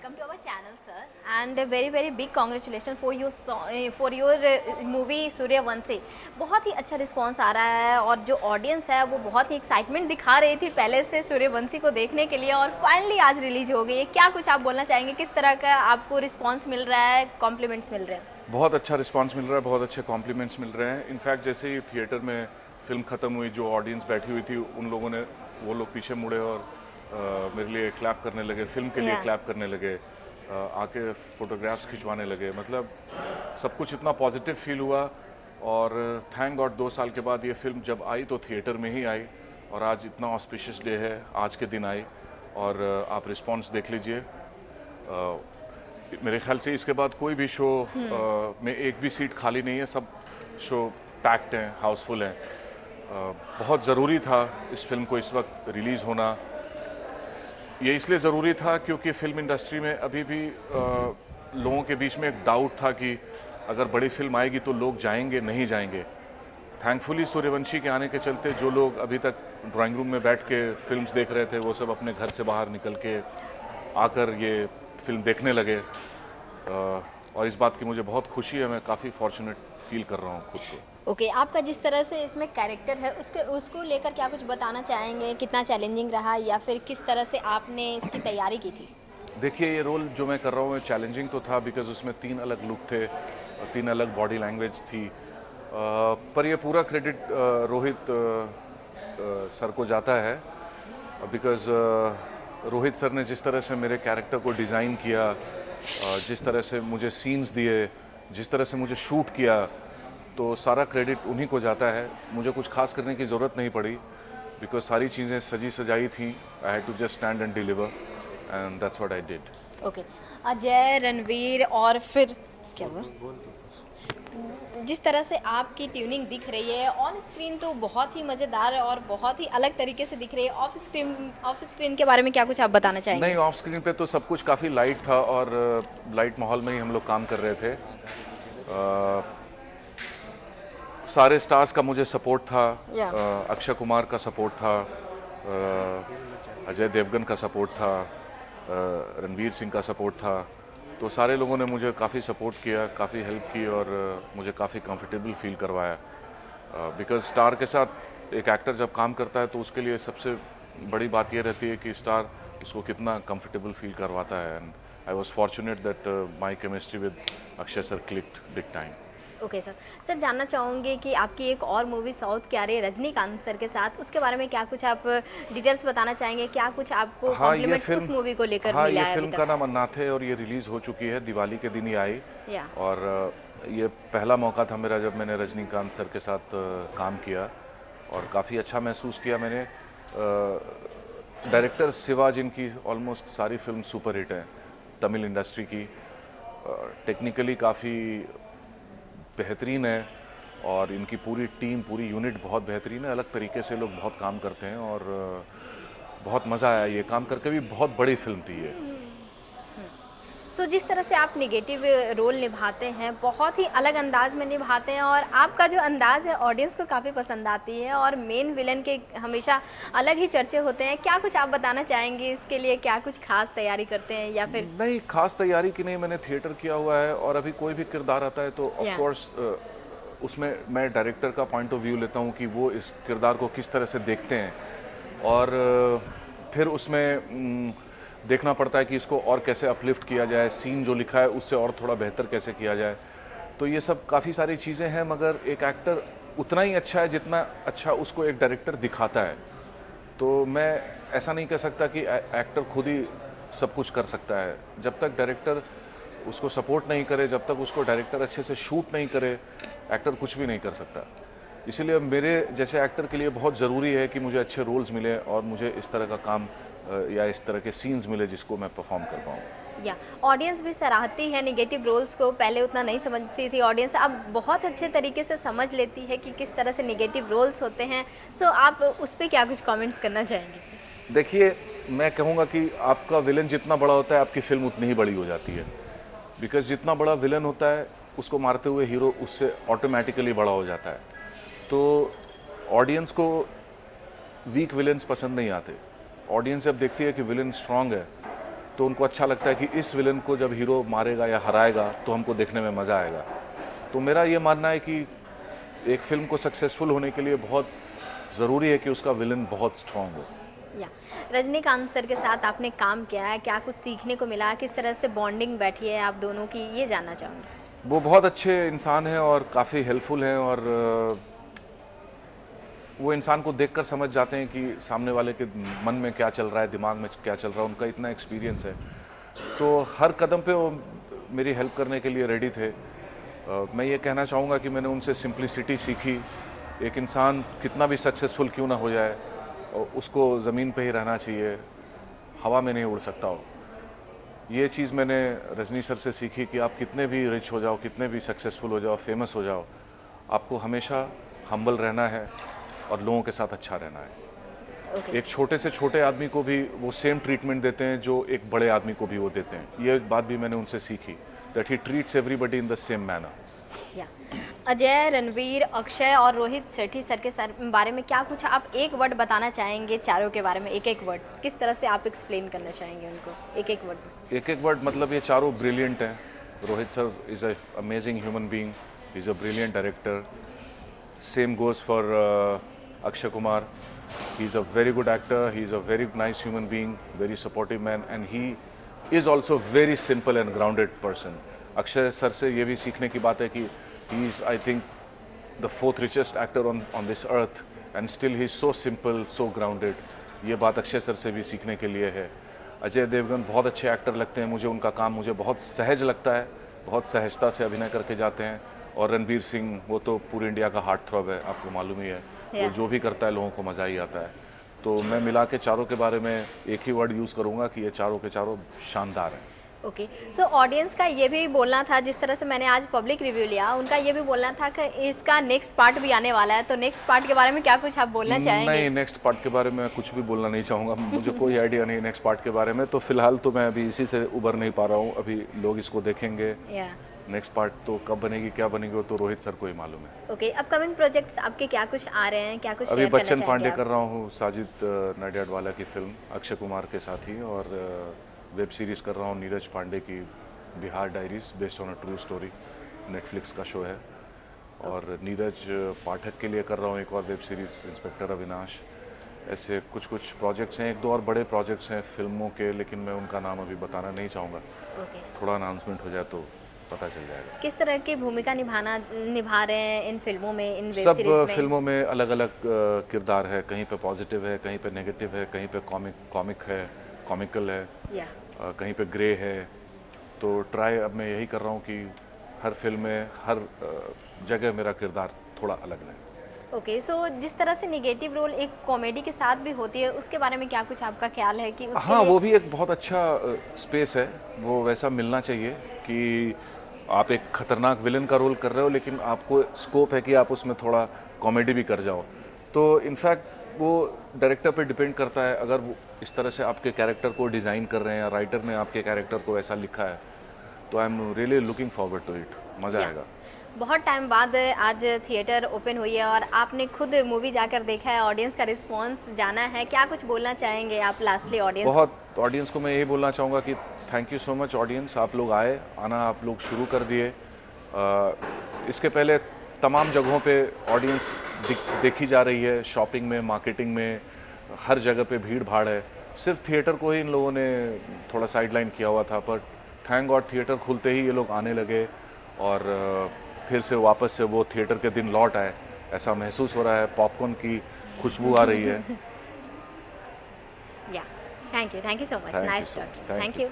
welcome to our channel, sir. And a very very big congratulations for your movie Suryavanshi. बहुत ही अच्छा response आ रहा है और जो ऑडियंस है वो बहुत ही एक्साइटमेंट दिखा रही थी पहले से सूर्यवंशी को देखने के लिए और फाइनली आज रिलीज हो गई है. क्या कुछ आप बोलना चाहेंगे, किस तरह का आपको रिस्पांस मिल रहा है, कॉम्प्लीमेंट्स मिल रहे हैं? बहुत अच्छा रिस्पांस मिल रहा है, बहुत अच्छे कॉम्प्लीमेंट्स मिल रहे हैं. इनफैक्ट जैसे ही थिएटर में फिल्म ख़त्म हुई, जो ऑडियंस बैठी हुई थी उन लोगों ने वो लोग पीछे मुड़े और मेरे लिए क्लैप करने लगे, फिल्म के लिए क्लैप करने लगे, आके फोटोग्राफ्स खिंचवाने लगे. मतलब सब कुछ इतना पॉजिटिव फील हुआ और थैंक गॉड 2 साल के बाद ये फिल्म जब आई तो थिएटर में ही आई और आज इतना ऑस्पिशियस डे है, आज के दिन आई और आप रिस्पॉन्स देख लीजिए. मेरे ख्याल से इसके बाद कोई भी शो में एक भी सीट खाली नहीं है, सब शो पैक्ड हैं, हाउसफुल हैं. बहुत ज़रूरी था इस फिल्म को इस वक्त रिलीज़ होना. ये इसलिए ज़रूरी था क्योंकि फिल्म इंडस्ट्री में अभी भी लोगों के बीच में एक डाउट था कि अगर बड़ी फिल्म आएगी तो लोग जाएंगे नहीं जाएंगे. थैंकफुली सूर्यवंशी के आने के चलते जो लोग अभी तक ड्राइंग रूम में बैठ के फिल्म्स देख रहे थे वो सब अपने घर से बाहर निकल के आकर ये फिल्म देखने लगे और इस बात की मुझे बहुत खुशी है. मैं काफ़ी फॉर्चुनेट फील कर रहा हूँ खुद को. ओके, आपका जिस तरह से इसमें कैरेक्टर है उसको लेकर क्या कुछ बताना चाहेंगे? कितना चैलेंजिंग रहा या फिर किस तरह से आपने इसकी तैयारी की थी? देखिए, ये रोल जो मैं कर रहा हूँ चैलेंजिंग तो था बिकॉज उसमें 3 अलग लुक थे, 3 अलग बॉडी लैंग्वेज थी. पर ये पूरा क्रेडिट रोहित सर को जाता है बिकॉज रोहित सर ने जिस तरह से मेरे कैरेक्टर को डिज़ाइन किया, जिस तरह से मुझे सीन्स दिए, जिस तरह से मुझे शूट किया, तो सारा क्रेडिट उन्हीं को जाता है. मुझे कुछ खास करने की ज़रूरत नहीं पड़ी बिकॉज सारी चीज़ें सजी सजाई थी. I had to just stand and deliver and that's what I did. Okay, Ajay, Ranveer और फिर क्या हुआ? जिस तरह से आपकी ट्यूनिंग दिख रही है ऑन स्क्रीन तो बहुत ही मज़ेदार और बहुत ही अलग तरीके से दिख रही है. ऑफ स्क्रीन के बारे में क्या कुछ आप बताना चाहेंगे? नहीं, ऑफ स्क्रीन पे तो सब कुछ काफ़ी लाइट था और लाइट माहौल में ही हम लोग काम कर रहे थे. सारे स्टार्स का मुझे सपोर्ट था. अक्षय कुमार का सपोर्ट था, अजय देवगन का सपोर्ट था, रणवीर सिंह का सपोर्ट था. तो सारे लोगों ने मुझे काफ़ी सपोर्ट किया, काफ़ी हेल्प की और मुझे काफ़ी कंफर्टेबल फील करवाया. बिकॉज स्टार के साथ एक एक्टर जब काम करता है तो उसके लिए सबसे बड़ी बात ये रहती है कि स्टार उसको कितना कंफर्टेबल फील करवाता है. And I was fortunate that my chemistry with Akshay sir clicked big time. Okay sir, जानना चाहूँगी कि आपकी एक और मूवी साउथ की आ रही है रजनीकांत सर के साथ, उसके बारे में क्या कुछ आप डिटेल्स बताना चाहेंगे? क्या कुछ आपको कॉम्प्लीमेंट्स उस मूवी को लेकर मिला है? ये फिल्म का नाम अन्नाथ है और ये रिलीज़ हो चुकी है, दिवाली के दिन ही आई. और ये पहला मौका था मेरा जब मैंने रजनीकांत सर के साथ काम किया और काफ़ी अच्छा महसूस किया मैंने. डायरेक्टर शिवा, जिनकी ऑलमोस्ट सारी फिल्म सुपर हिट हैं तमिल इंडस्ट्री की, टेक्निकली काफ़ी बेहतरीन है और इनकी पूरी टीम, पूरी यूनिट बहुत बेहतरीन है. अलग तरीके से लोग बहुत काम करते हैं और बहुत मज़ा आया ये काम करके भी. बहुत बड़ी फिल्म थी ये. सो जिस तरह से आप निगेटिव रोल निभाते हैं बहुत ही अलग अंदाज में निभाते हैं और आपका जो अंदाज़ है ऑडियंस को काफ़ी पसंद आती है और मेन विलन के हमेशा अलग ही चर्चे होते हैं. क्या कुछ आप बताना चाहेंगे इसके लिए? क्या कुछ खास तैयारी करते हैं या फिर? नहीं, खास तैयारी की नहीं. मैंने थिएटर किया हुआ है और अभी कोई भी किरदार आता है तो ऑफ कोर्स उसमें मैं डायरेक्टर का पॉइंट ऑफ व्यू लेता हूँ कि वो इस किरदार को किस तरह से देखते हैं और फिर उसमें देखना पड़ता है कि इसको और कैसे अपलिफ्ट किया जाए, सीन जो लिखा है उससे और थोड़ा बेहतर कैसे किया जाए. तो ये सब काफ़ी सारी चीज़ें हैं मगर एक एक्टर उतना ही अच्छा है जितना अच्छा उसको एक डायरेक्टर दिखाता है. तो मैं ऐसा नहीं कह सकता कि एक्टर खुद ही सब कुछ कर सकता है. जब तक डायरेक्टर उसको सपोर्ट नहीं करे, जब तक उसको डायरेक्टर अच्छे से शूट नहीं करे, एक्टर कुछ भी नहीं कर सकता. इसीलिए मेरे जैसे एक्टर के लिए बहुत ज़रूरी है कि मुझे अच्छे रोल्स मिले और मुझे इस तरह का काम या इस तरह के सीन्स मिले जिसको मैं परफॉर्म कर पाऊँ. या ऑडियंस भी सराहती है निगेटिव रोल्स को. पहले उतना नहीं समझती थी ऑडियंस, अब बहुत अच्छे तरीके से समझ लेती है कि किस तरह से निगेटिव रोल्स होते हैं. सो आप उस पर क्या कुछ कमेंट्स करना चाहेंगे? देखिए, मैं कहूँगा कि आपका विलन जितना बड़ा होता है आपकी फिल्म उतनी ही बड़ी हो जाती है. बिकॉज जितना बड़ा विलन होता है उसको मारते हुए हीरो उससे ऑटोमेटिकली बड़ा हो जाता है. तो ऑडियंस को वीक विलन्स पसंद नहीं आते. ऑडियंस जब देखती है कि विलन स्ट्रांग है तो उनको अच्छा लगता है कि इस विलन को जब हीरो मारेगा या हराएगा तो हमको देखने में मज़ा आएगा। तो मेरा ये मानना है कि एक फिल्म को सक्सेसफुल होने के लिए बहुत ज़रूरी है कि उसका विलन बहुत स्ट्रॉन्ग हो। या रजनीकांत सर के साथ आपने काम किया है, क्या कुछ सीखने को मिला, किस तरह से बॉन्डिंग बैठी है आप दोनों की, ये जानना चाहूँगी। वो बहुत अच्छे इंसान हैं और काफ़ी हेल्पफुल हैं, और वो इंसान को देखकर समझ जाते हैं कि सामने वाले के मन में क्या चल रहा है, दिमाग में क्या चल रहा है। उनका इतना एक्सपीरियंस है, तो हर कदम पे वो मेरी हेल्प करने के लिए रेडी थे। मैं ये कहना चाहूँगा कि मैंने उनसे सिंप्लिसिटी सीखी। एक इंसान कितना भी सक्सेसफुल क्यों ना हो जाए, उसको ज़मीन पे ही रहना चाहिए, हवा में नहीं उड़ सकता हो। ये चीज़ मैंने रजनी सर से सीखी कि आप कितने भी रिच हो जाओ, कितने भी सक्सेसफुल हो जाओ, फेमस हो जाओ, आपको हमेशा हम्बल रहना है और लोगों के साथ अच्छा रहना है। एक छोटे से छोटे आदमी को भी वो सेम ट्रीटमेंट देते हैं जो एक बड़े आदमी को भी वो देते हैं। ये बात भी मैंने उनसे सीखी, that he treats everybody in the same manner. या अजय, रणवीर, अक्षय और रोहित सेठी सर के बारे में क्या कुछ आप एक वर्ड बताना चाहेंगे, चारों के बारे में एक एक वर्ड, किस तरह से आप एक्सप्लेन करना चाहेंगे उनको एक एक वर्ड में? एक एक वर्ड मतलब ये चारों ब्रिलियंट हैं। Rohit sir is a amazing human being, he is a brilliant director. Same goes for Akshay Kumar. He's a very good actor, he's a very nice human being, very supportive man, and he is also very simple and grounded person. Akshay sir से ये भी सीखने की बात है कि he is, I think, the fourth richest actor on this earth, and still he is so simple, so grounded. ये बात अक्षय सर से भी सीखने के लिए है। अजय देवगन बहुत अच्छे एक्टर लगते हैं मुझे, उनका काम मुझे बहुत सहज लगता है, बहुत सहजता से अभिनय करके जाते हैं। और रणबीर सिंह, वो तो पूरे इंडिया का हार्ट थ्रॉब है, आपको मालूम ही है। वो जो भी करता है लोगों को मज़ा ही आता है। तो मैं मिला के चारों के बारे में एक ही वर्ड यूज़ करूँगा कि ये चारों के चारों शानदार हैं। ओके, सो ऑडियंस का ये भी बोलना था, जिस तरह से मैंने आज पब्लिक रिव्यू लिया, उनका ये भी बोलना था कि इसका नेक्स्ट पार्ट भी आने वाला है, तो नेक्स्ट पार्ट के बारे में क्या कुछ आप बोलना चाहेंगे? नहीं, नेक्स्ट पार्ट के बारे में कुछ भी बोलना नहीं चाहूँगा, मुझे कोई आइडिया नहीं नेक्स्ट पार्ट के बारे में। तो फिलहाल तो मैं अभी इसी से उबर नहीं पा रहा हूँ, अभी लोग इसको देखेंगे। नेक्स्ट पार्ट तो कब बनेगी, क्या बनेगी, वो तो रोहित सर को ही मालूम है। ओके, अपकमिंग प्रोजेक्ट्स आपके क्या कुछ आ रहे हैं, क्या कुछ अभी शेयर करना बच्चन चाहेंगे पांडे आप? कर रहा हूँ, साजिद नाडियाडवाला की फिल्म अक्षय कुमार के साथ ही, और वेब सीरीज़ कर रहा हूँ नीरज पांडे की Bihar diaries, based on a true story, Netflix का शो है। और नीरज पाठक के लिए कर रहा हूँ एक और वेब सीरीज़, इंस्पेक्टर अविनाश। ऐसे कुछ कुछ प्रोजेक्ट्स हैं, एक दो और बड़े प्रोजेक्ट्स हैं फिल्मों के, लेकिन मैं उनका नाम अभी बताना नहीं चाहूँगा। थोड़ा अनाउंसमेंट हो जाए तो पता चल जाएगा। किस तरह की भूमिका निभा रहे हैं इन फिल्मों में, इन वेब सीरीज में? सब फिल्मों में अलग अलग किरदार है, कहीं पे पॉजिटिव है, कहीं पे नेगेटिव है, कहीं पे कॉमिक है, कॉमिकल है, कहीं पे ग्रे है। तो ट्राई अब मैं यही कर रहा हूँ कि हर फिल्म में हर जगह मेरा किरदार थोड़ा अलग रहे। ओके, सो जिस तरह से नेगेटिव रोल एक कॉमेडी के साथ भी होती है, उसके बारे में क्या कुछ आपका ख्याल है कि उसके हाँ, लिए... वो भी एक बहुत अच्छा स्पेस है, वो वैसा मिलना चाहिए कि आप एक खतरनाक विलन का रोल कर रहे हो, लेकिन आपको स्कोप है कि आप उसमें थोड़ा कॉमेडी भी कर जाओ। तो इनफैक्ट वो डायरेक्टर पे डिपेंड करता है, अगर वो इस तरह से आपके कैरेक्टर को डिज़ाइन कर रहे हैं या राइटर ने आपके कैरेक्टर को ऐसा लिखा है, तो I am really looking forward to it, मज़ा आएगा। बहुत टाइम बाद आज थिएटर ओपन हुई है और आपने खुद मूवी जाकर देखा है, ऑडियंस का रिस्पांस जाना है, क्या कुछ बोलना चाहेंगे आप लास्टली ऑडियंस? बहुत ऑडियंस को मैं यही बोलना चाहूँगा कि thank you so much audience, आप लोग आना आप लोग शुरू कर दिए। इसके पहले तमाम जगहों पे ऑडियंस देखी जा रही है, शॉपिंग में, मार्केटिंग में, हर जगह पे भीड़ भाड़ है। सिर्फ थिएटर को ही इन लोगों ने थोड़ा साइडलाइन किया हुआ था, पर थैंक गॉड थिएटर खुलते ही ये लोग आने लगे और फिर से वापस से वो थिएटर के दिन लौट आए, ऐसा महसूस हो रहा है। पॉपकॉर्न की खुशबू आ रही है। Thank you so much, nice talk, thank you.